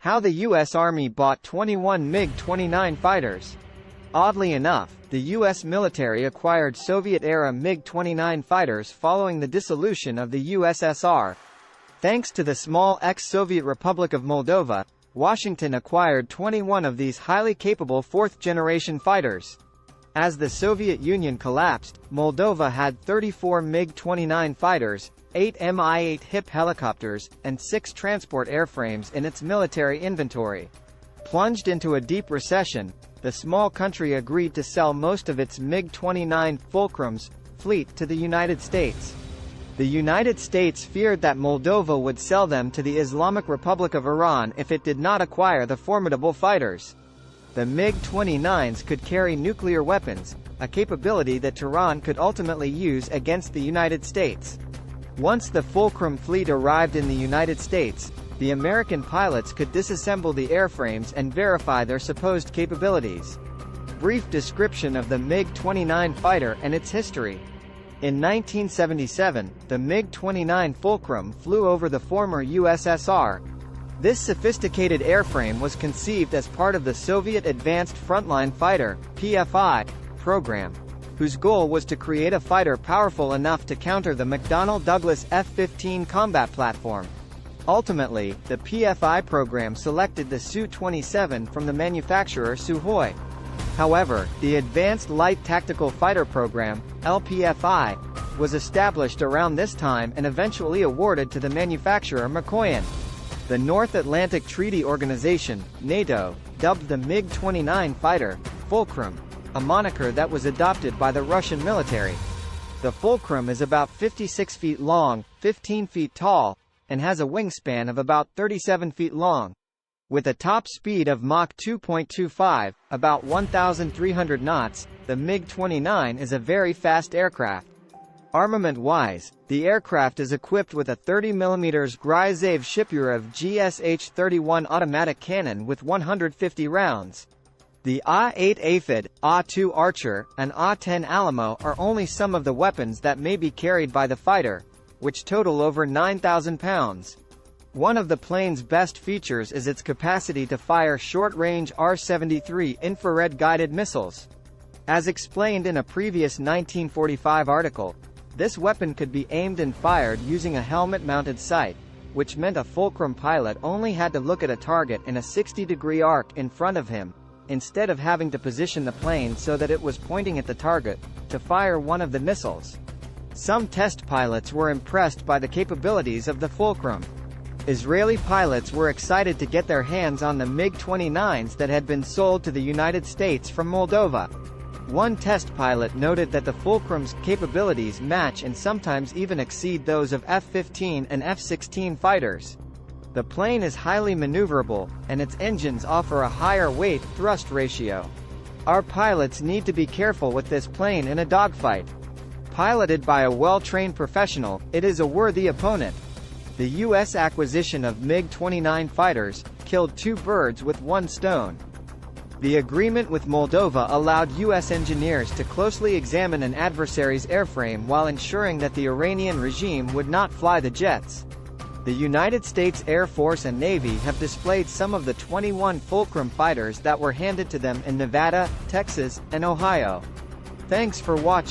How the U.S. Army bought 21 MiG-29 fighters. Oddly enough, the U.S. military acquired Soviet-era MiG-29 fighters following the dissolution of the USSR. Thanks to the small ex-Soviet Republic of Moldova, Washington acquired 21 of these highly capable fourth-generation fighters. As the Soviet Union collapsed, Moldova had 34 MiG-29 fighters, 8 Mi-8 HIP helicopters, and 6 transport airframes in its military inventory. Plunged into a deep recession, the small country agreed to sell most of its MiG-29 Fulcrum's fleet to the United States. The United States feared that Moldova would sell them to the Islamic Republic of Iran if it did not acquire the formidable fighters. The MiG-29s could carry nuclear weapons, a capability that Tehran could ultimately use against the United States. Once the Fulcrum fleet arrived in the United States, the American pilots could disassemble the airframes and verify their supposed capabilities. Brief description of the MiG-29 fighter and its history. In 1977, the MiG-29 Fulcrum flew over the former USSR. This sophisticated airframe was conceived as part of the Soviet Advanced Frontline Fighter (PFI) program, whose goal was to create a fighter powerful enough to counter the McDonnell Douglas F-15 combat platform. Ultimately, the PFI program selected the Su-27 from the manufacturer Sukhoi. However, the Advanced Light Tactical Fighter Program, LPFI, was established around this time and eventually awarded to the manufacturer Mikoyan. The North Atlantic Treaty Organization, NATO, dubbed the MiG-29 fighter, Fulcrum, a moniker that was adopted by the Russian military. The Fulcrum is about 56 feet long, 15 feet tall, and has a wingspan of about 37 feet long. With a top speed of Mach 2.25, about 1,300 knots, the MiG-29 is a very fast aircraft. Armament-wise, the aircraft is equipped with a 30mm Gryzev Shipyarov GSH-31 automatic cannon with 150 rounds. The A-8 Aphid, A-2 Archer, and A-10 Alamo are only some of the weapons that may be carried by the fighter, which total over 9,000 pounds. One of the plane's best features is its capacity to fire short-range R-73 infrared-guided missiles. As explained in a previous 1945 article, this weapon could be aimed and fired using a helmet-mounted sight, which meant a Fulcrum pilot only had to look at a target in a 60-degree arc in front of him, instead of having to position the plane so that it was pointing at the target, to fire one of the missiles. Some test pilots were impressed by the capabilities of the Fulcrum. Israeli pilots were excited to get their hands on the MiG-29s that had been sold to the United States from Moldova. One test pilot noted that the Fulcrum's capabilities match and sometimes even exceed those of F-15 and F-16 fighters. The plane is highly maneuverable, and its engines offer a higher weight-thrust ratio. Our pilots need to be careful with this plane in a dogfight. Piloted by a well-trained professional, it is a worthy opponent. The U.S. acquisition of MiG-29 fighters killed two birds with one stone. The agreement with Moldova allowed U.S. engineers to closely examine an adversary's airframe while ensuring that the Iranian regime would not fly the jets. The United States Air Force and Navy have displayed some of the 21 Fulcrum fighters that were handed to them in Nevada, Texas, and Ohio. Thanks for watching.